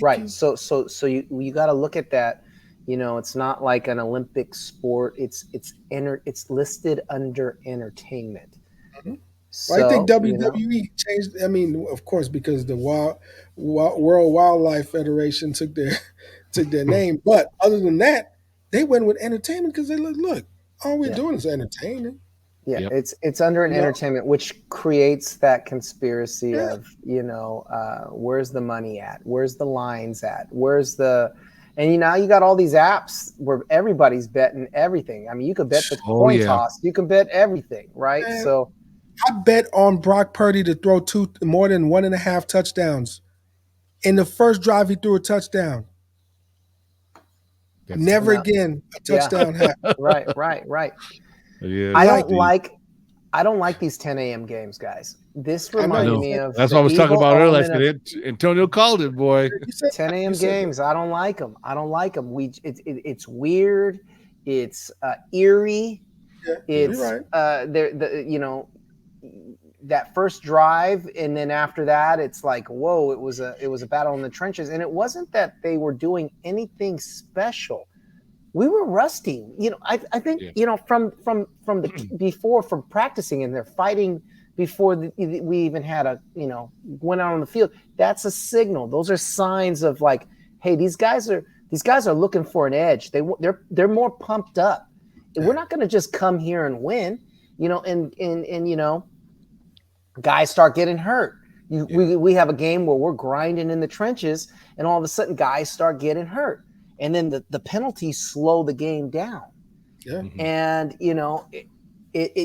Right. You. So you got to look at that. It's not like an Olympic sport. It's listed under entertainment. So, I think WWE changed. I mean, of course, because the World Wildlife Federation took their name. But other than that, they went with entertainment because they look. All we're doing is entertaining. Yeah, it's under an entertainment, which creates that conspiracy of where's the money at? Where's the lines at? Where's the and now you got all these apps where everybody's betting everything. I mean, you could bet the coin toss, you can bet everything, right? Man, so I bet on Brock Purdy to throw more than 1.5 touchdowns. In the first drive, he threw a touchdown. Never again a touchdown happened. Right. Yeah, I don't like these 10 a.m. games, guys. This reminded me of that's what I was talking about earlier. Antonio called it, boy. 10 a.m. games. I don't like them. It's weird. It's eerie. Yeah, it's right. That first drive, and then after that, it's like, whoa! It was a battle in the trenches, and it wasn't that they were doing anything special. We were rusty. I think from the before, from practicing, and they're fighting before we even had went out on the field. That's a signal. Those are signs of like, hey, these guys are looking for an edge. They're more pumped up. We're not going to just come here and win. Guys start getting hurt. We have a game where we're grinding in the trenches, and all of a sudden guys start getting hurt. And then the penalties slow the game down. Yeah. And,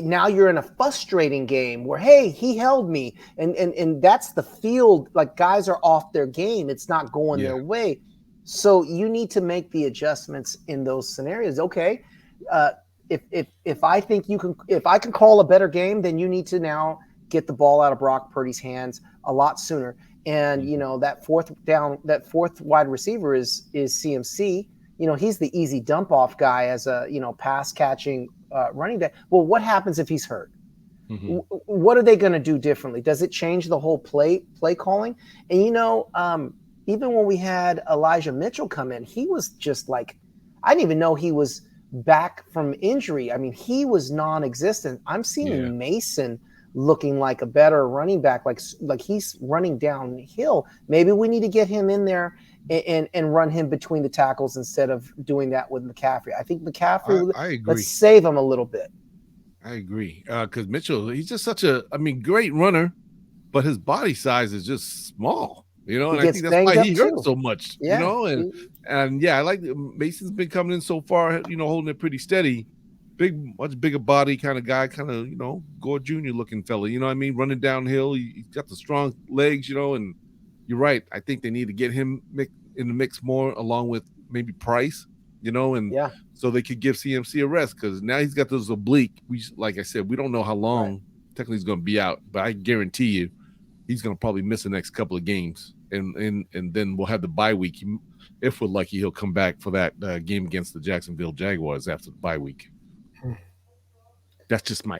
now you're in a frustrating game where, hey, he held me. And that's the field. Like, guys are off their game. It's not going their way. So you need to make the adjustments in those scenarios. Okay. If I think if I can call a better game, then you need to now get the ball out of Brock Purdy's hands a lot sooner. And, that fourth wide receiver is CMC. He's the easy dump off guy as a, pass catching running back. Well, what happens if he's hurt? Mm-hmm. What are they going to do differently? Does it change the whole play calling? And, even when we had Elijah Mitchell come in, he was just like, I didn't even know he was back from injury. I mean, he was non-existent. I'm seeing Mason looking like a better running back, like he's running downhill. Maybe we need to get him in there and run him between the tackles instead of doing that with McCaffrey. I think McCaffrey, I agree. Let's save him a little bit. I agree. Because Mitchell, he's just such great runner, but his body size is just small, and I think that's why he hurt so much, and I like Mason's been coming in so far, holding it pretty steady. Much bigger body kind of guy, kind of, Gore Jr. looking fella, running downhill. He's got the strong legs, and you're right. I think they need to get him in the mix more along with maybe Price, so they could give CMC a rest because now he's got those oblique. Like I said, we don't know how long technically he's going to be out, but I guarantee you he's going to probably miss the next couple of games. And then we'll have the bye week. If we're lucky, he'll come back for that game against the Jacksonville Jaguars after the bye week. That's just my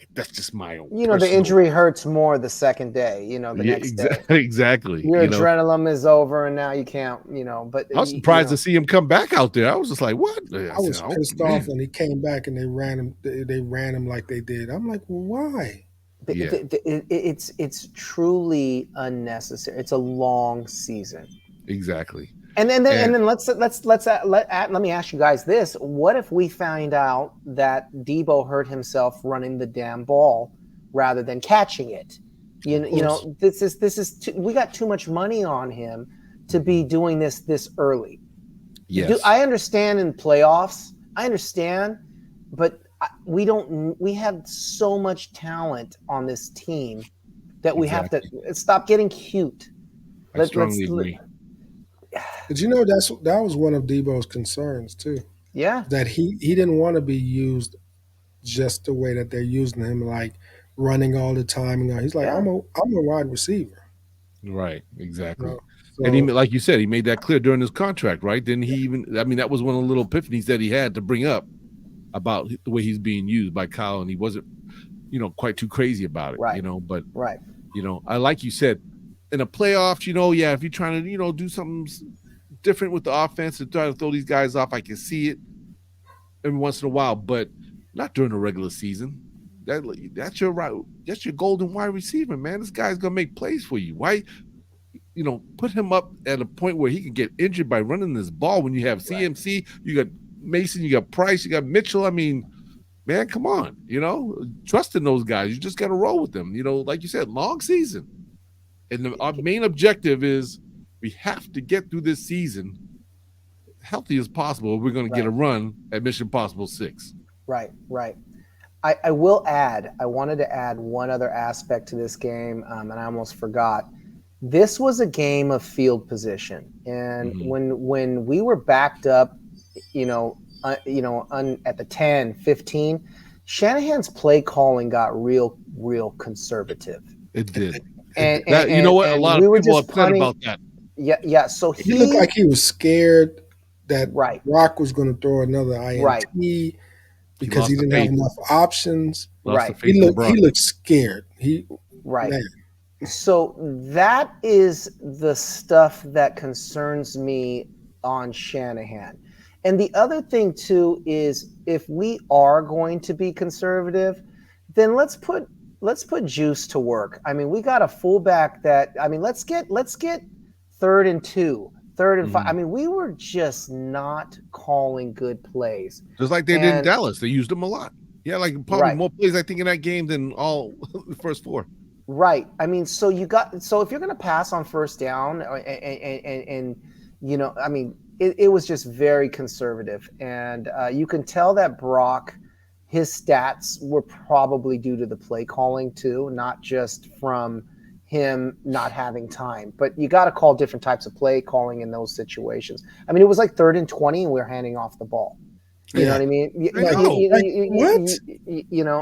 own. The injury hurts more the second day. The next day. Exactly. Your adrenaline is over, and now you can't. But I was surprised to see him come back out there. I was just like, "What?" I was pissed off when he came back and they ran him. They ran him like they did. I'm like, well, why? It's truly unnecessary. It's a long season. Exactly. And then let me ask you guys this: what if we find out that Debo hurt himself running the damn ball rather than catching it? This is we got too much money on him to be doing this early. Yes. I understand in playoffs. I understand, but we have so much talent on this team that we have to stop getting cute. I strongly agree. But that was one of Debo's concerns too. Yeah. That he didn't want to be used just the way that they're using him, like running all the time. He's like, I'm a wide receiver. Right. Exactly. So, and he, like you said, he made that clear during his contract, right? Then he that was one of the little epiphanies that he had to bring up about the way he's being used by Kyle, and he wasn't, quite too crazy about it, right. But right. I like you said, in the playoffs, if you're trying to, do something different with the offense and try to throw these guys off, I can see it every once in a while, but not during the regular season. That's your golden wide receiver, man. This guy's gonna make plays for you. Why? Put him up at a point where he can get injured by running this ball when you have CMC, you got Mason, you got Price, you got Mitchell. I mean, man, come on, trust in those guys. You just got to roll with them. Like you said, long season. And our main objective is we have to get through this season healthy as possible. We're going to get a run at Mission Impossible 6. Right. I will add, I wanted to add one other aspect to this game, and I almost forgot. This was a game of field position. And when we were backed up, at the 10, 15, Shanahan's play calling got real conservative. It did. And a lot of people are upset about that. Yeah. So he looked like he was scared that Right. Rock was going to throw another INT Right. because he didn't have enough options. Right. He looked scared. Right. Man. So that is the stuff that concerns me on Shanahan. And the other thing too is if we are going to be conservative, then let's put Juice to work. I mean, we got a fullback let's get 3rd and 2, 3rd and 5. I mean, we were just not calling good plays. Just like they did in Dallas. They used them a lot. Yeah, like probably more plays I think in that game than all the first 4. Right. I mean, so if you're going to pass on first down and it was just very conservative. And you can tell that Brock, his stats were probably due to the play calling too, not just from him not having time. But you got to call different types of play calling in those situations. I mean, it was like 3rd and 20 and we were handing off the ball. You know what I mean? What?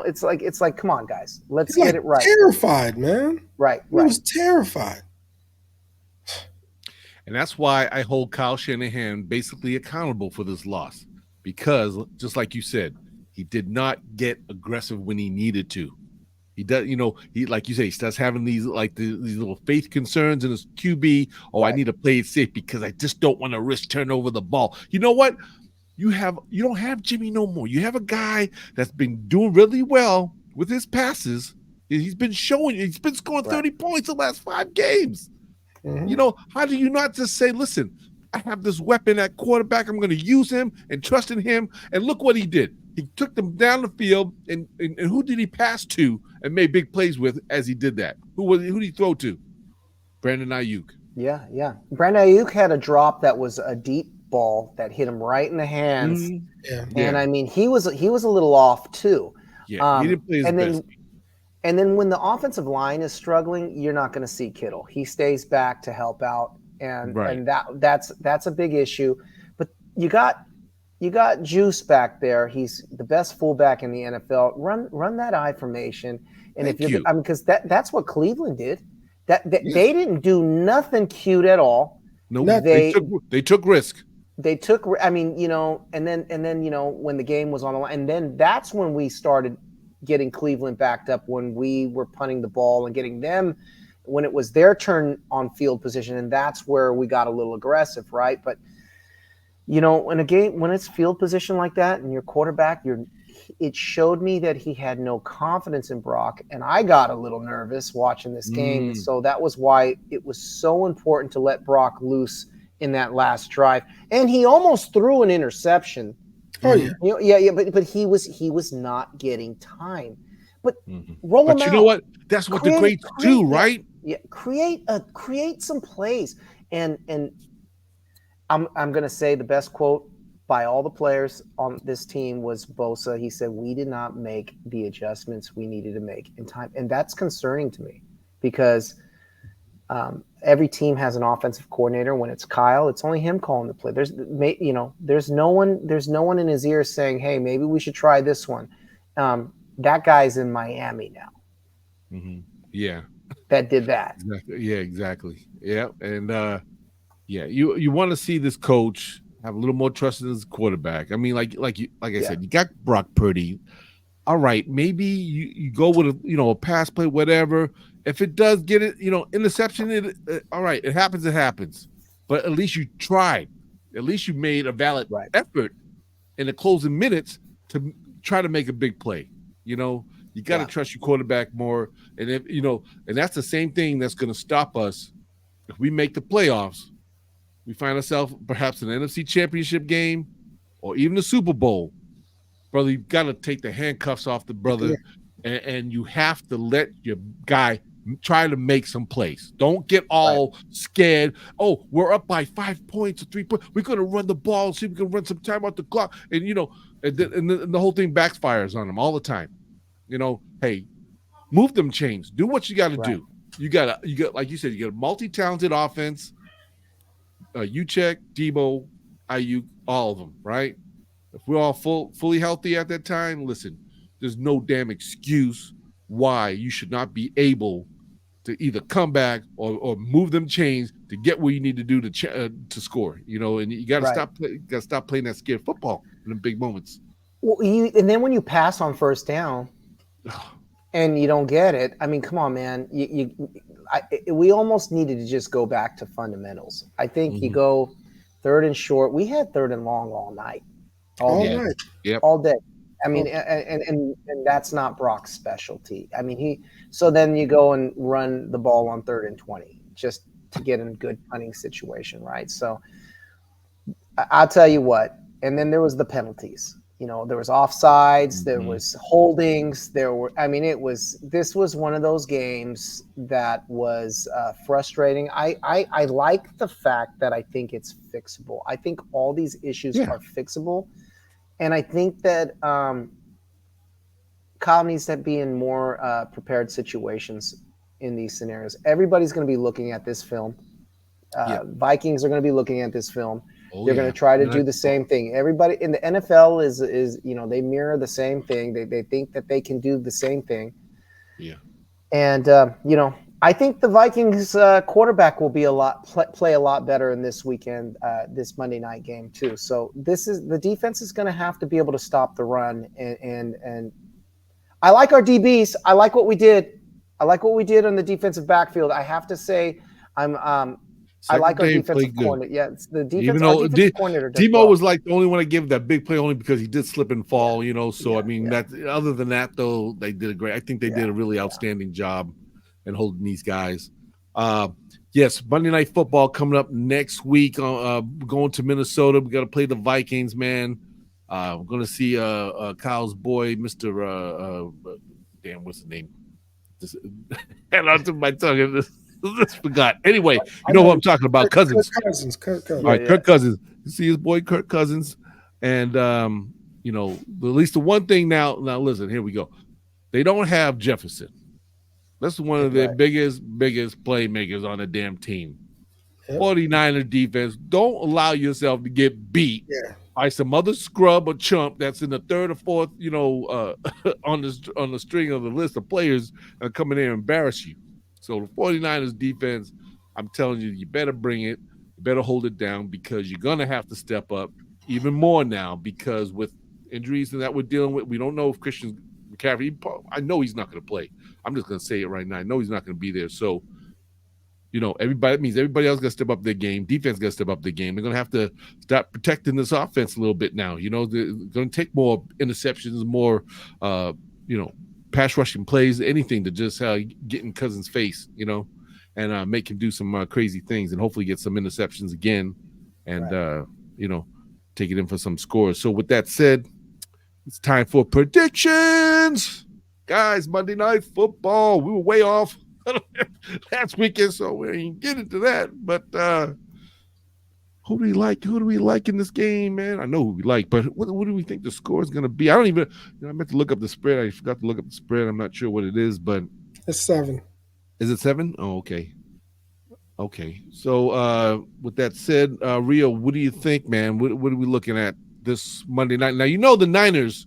It's like, come on, guys, let's get it right. Terrified, man. Right. He was terrified. And that's why I hold Kyle Shanahan basically accountable for this loss, because just like you said, he did not get aggressive when he needed to. He does, he like you say, he starts having these these little faith concerns in his QB. Oh, I need to play it safe because I just don't want to risk turning over the ball. You know what? You don't have Jimmy no more. You have a guy that's been doing really well with his passes. He's been scoring 30 points the last 5 games. Mm-hmm. How do you not just say, listen, I have this weapon at quarterback. I'm going to use him and trust in him. And look what he did. He took them down the field, and who did he pass to and made big plays with as he did that? Who did he throw to? Brandon Ayuk. Yeah. Brandon Ayuk had a drop that was a deep ball that hit him right in the hands. And I mean, he was a little off too. Yeah, he didn't play his best. And then when the offensive line is struggling, you're not going to see Kittle. He stays back to help out, and that's a big issue. But you got Juice back there. He's the best fullback in the NFL. Run that I formation, and because that's what Cleveland did. They didn't do nothing cute at all. No, they took risk. They took. I mean, and then when the game was on the line, and then that's when we started getting Cleveland backed up when we were punting the ball and getting them when it was their turn on field position, and that's where we got a little aggressive, right? But in a game when it's field position like that and your quarterback, it showed me that he had no confidence in Brock, and I got a little nervous watching this game. So that was why it was so important to let Brock loose in that last drive. And he almost threw an interception. Oh yeah. But he was not getting time. But roll him out. But you know what? That's what the greats do, right? Yeah, create some plays. And I'm going to say the best quote by all the players on this team was Bosa. He said, "We did not make the adjustments we needed to make in time." And that's concerning to me because every team has an offensive coordinator. When it's Kyle, it's only him calling the play. There's no one in his ear saying, "Hey, maybe we should try this one." That guy's in Miami now. Mm-hmm. Yeah. That did that. Exactly. Yeah, exactly. Yeah. And yeah, you want to see this coach have a little more trust in his quarterback. I mean, like I said, you got Brock Purdy. All right, maybe you go with a pass play, whatever. If it does get it, interception, all right, it happens. It happens. But at least you tried. At least you made a valid effort in the closing minutes to try to make a big play. You got to trust your quarterback more. And if and that's the same thing that's going to stop us if we make the playoffs. We find ourselves perhaps in an NFC Championship game or even the Super Bowl. Brother, you've got to take the handcuffs off the brother, and you have to let your guy try to make some plays. Don't get all scared. Oh, we're up by 5 points or 3 points. We're going to run the ball, see if we can run some time out the clock. And, and the whole thing backfires on them all the time. Hey, move them chains. Do what you got to do. You got, like you said, you got a multi-talented offense. Uchek, Debo, Ayuk, all of them, right? If we're all fully healthy at that time, listen, there's no damn excuse why you should not be able to either come back or move them chains to get what you need to do to score. And you got to stop playing that scared football in the big moments. Well, and then when you pass on first down and you don't get it, I mean, come on, man. We almost needed to just go back to fundamentals. I think you go third and short. We had third and long all night. All day. I mean, and that's not Brock's specialty. I mean, so then you go and run the ball on 3rd and 20 just to get in a good punting situation, right? So I'll tell you what. And then there was the penalties. There was offsides, there was holdings, this was one of those games that was frustrating. I like the fact that I think it's fixable. I think all these issues are fixable. And I think that Kyle needs to be in more prepared situations in these scenarios. Everybody's going to be looking at this film. Vikings are going to be looking at this film. They're going to try to do the same thing. Everybody in the NFL is they mirror the same thing. They think that they can do the same thing. Yeah. And I think the Vikings quarterback will be play a lot better in this weekend, this Monday night game too. So the defense is going to have to be able to stop the run. And I like our DBs. I like what we did. I like what we did on the defensive backfield. I have to say, I like our defensive coordinator. Yeah, it's the defense. Even though Debo was like the only one that gave that big play only because he did slip and fall. So I mean that. Other than that, though, they did a great. I think they did a really outstanding job in holding these guys. Yes, Monday Night Football coming up next week. Going to Minnesota. We got to play the Vikings, man. We're going to see Kyle's boy, Mr. Damn, what's his name? And onto my tongue. Just forgot. Anyway, you know what I'm talking about. Cousins. Kirk Cousins. All right, Kirk Cousins. You see his boy Kirk Cousins. And at least the one thing now listen, here we go. They don't have Jefferson. That's one of their biggest playmakers on the damn team. 49er defense. Don't allow yourself to get beat by some other scrub or chump that's in the 3rd or 4th, on the string of the list of players coming in and embarrass you. So the 49ers defense, I'm telling you better bring it. You better hold it down because you're going to have to step up even more now because with injuries that we're dealing with, we don't know if Christian's McCaffrey, I know he's not going to play. I'm just going to say it right now. I know he's not going to be there. So, that means everybody else got to step up their game. Defense got to step up their game. They're going to have to start protecting this offense a little bit now. They're going to take more interceptions, more, pass rushing plays, anything to just get in Cousins' face, and make him do some crazy things and hopefully get some interceptions again and, take it in for some scores. So with that said, it's time for predictions. Guys, Monday Night Football. We were way off last weekend, so we ain't get into that. But who do we like? Who do we like in this game, man? I know who we like, but what do we think the score is going to be? I don't even, I meant to look up the spread. I forgot to look up the spread. I'm not sure what it is, but it's 7. Is it 7? Oh, okay. Okay. So with that said, Rio, what do you think, man? What are we looking at this Monday night? Now, the Niners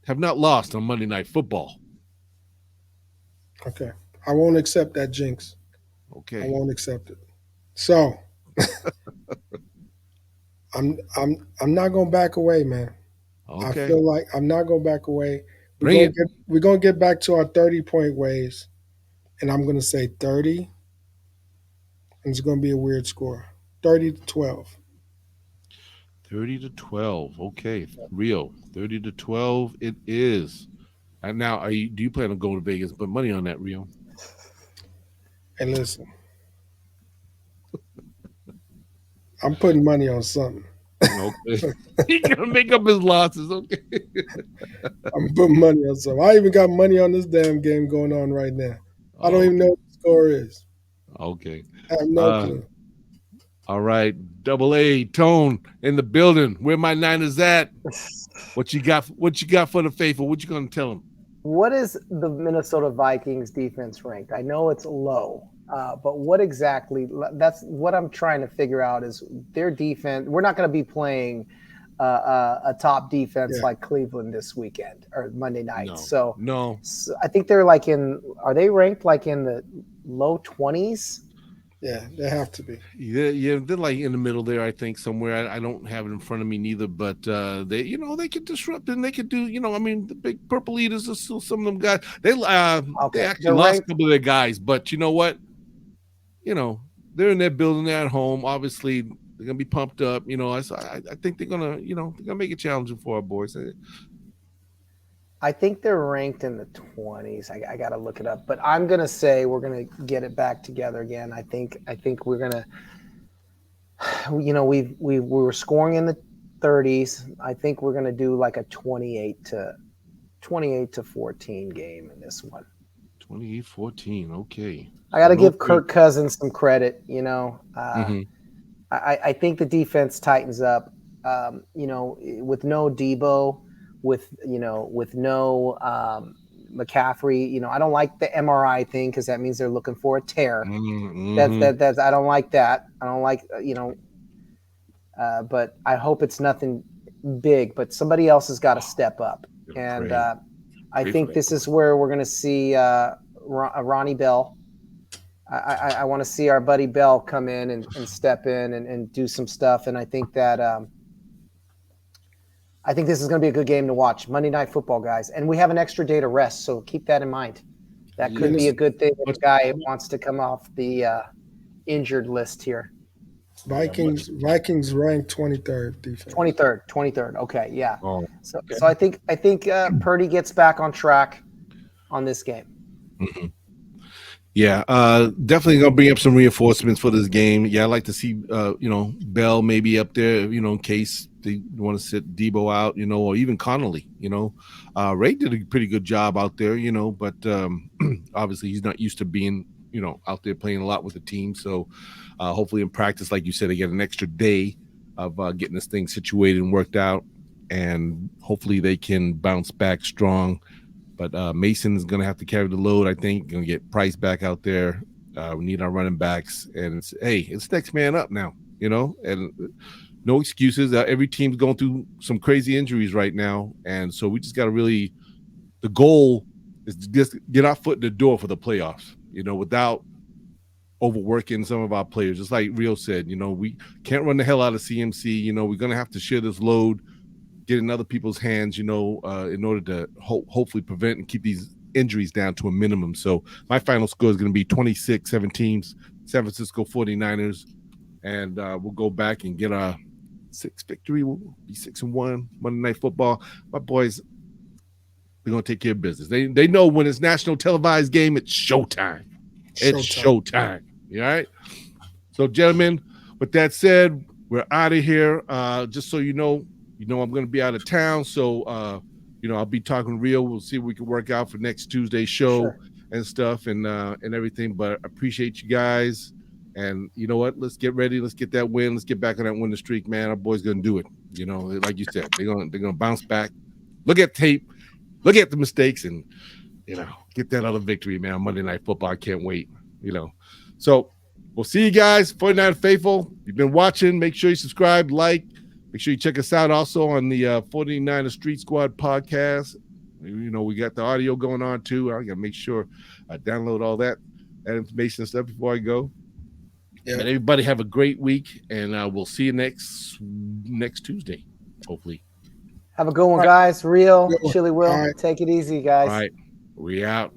have not lost on Monday Night Football. Okay. I won't accept that jinx. Okay. I won't accept it. So I'm not gonna back away, man. Okay. I feel like I'm not gonna back away. We're gonna get back to our 30-point ways, and I'm gonna say 30, and it's gonna be a weird score. 30-12. 30-12. Okay. Rio, 30-12 it is. And now, do you plan on going to Vegas? Put money on that, Rio? And listen, I'm putting money on something. Okay. He's gonna make up his losses. Okay. I'm putting money on something. I even got money on this damn game going on right now. I don't even know what the score is. Okay. I have no clue. All right. Double A Tone in the building. Where my Niners at? What you got for the faithful? What you gonna tell them? What is the Minnesota Vikings defense ranked? I know it's low, but what exactly? That's what I'm trying to figure out is their defense. We're not going to be playing a top defense like Cleveland this weekend or Monday night. No. So I think they're are they ranked like in the low 20s? Yeah, they have to be. Yeah, they're like in the middle there, I think, somewhere. I don't have it in front of me neither, but they could disrupt and they could do, the big purple eaters are still some of them guys. They actually lost a couple of their guys, but you know what? They're in their building, they're at home. Obviously, they're gonna be pumped up. I think they're gonna make it challenging for our boys. I think they're ranked in the 20s. I got to look it up, but I'm going to say we're going to get it back together again. I think we're going to, we were scoring in the 30s. I think we're going to do like a 28 to 14 game in this one. 28-14. Okay. I got to give Kirk Cousins some credit. I think the defense tightens up, with no Debo, with no McCaffrey. I don't like the MRI thing because that means they're looking for a tear. That's I don't like that. I don't like but I hope it's nothing big. But somebody else has got to step up, and I think this is where we're going to see Ronnie Bell. I want to see our buddy Bell come in and step in and do some stuff, and I think that. I think this is going to be a good game to watch. Monday Night Football, guys. And we have an extra day to rest, so keep that in mind. That could be a good thing if a guy wants to come off the injured list here. Vikings ranked 23rd defense. 23rd. Okay, yeah. So I think Purdy gets back on track on this game. Mm-hmm. Yeah, definitely gonna bring up some reinforcements for this game. Yeah, I'd like to see Bell maybe up there, in case they want to sit Debo out, or even Connolly. Ray did a pretty good job out there, but obviously he's not used to being, out there playing a lot with the team. So hopefully in practice, like you said, they get an extra day of getting this thing situated and worked out, and hopefully they can bounce back strong. But Mason is going to have to carry the load, I think. Going to get Price back out there. We need our running backs. And it's next man up now, and no excuses. Every team's going through some crazy injuries right now. And so we just got to the goal is to just get our foot in the door for the playoffs, without overworking some of our players. Just like Rio said, we can't run the hell out of CMC. We're going to have to share this load get in other people's hands, in order to hopefully prevent and keep these injuries down to a minimum. So my final score is going to be 26-17, San Francisco 49ers. And we'll go back and get a 6 victory. We'll be 6-1 Monday Night Football. My boys, they're going to take care of business. They know when it's national televised game, it's showtime. It's showtime. All right? So, gentlemen, with that said, we're out of here. Just so you know I'm going to be out of town. So, I'll be talking real. We'll see if we can work out for next Tuesday's show and stuff and everything. But I appreciate you guys. And you know what? Let's get ready. Let's get that win. Let's get back on that winning streak, man. Our boys going to do it. Like you said, they're gonna bounce back. Look at tape. Look at the mistakes and, get that other victory, man. Monday Night Football. I can't wait, So we'll see you guys. 49 Faithful. You've been watching. Make sure you subscribe, like. Make sure you check us out also on the 49er Street Squad podcast. We got the audio going on too. I got to make sure I download all that information and stuff before I go. Yeah. And everybody have a great week, and we'll see you next Tuesday, hopefully. Have a good one, guys. Real, Chili Will. Take it easy, guys. All right. We out.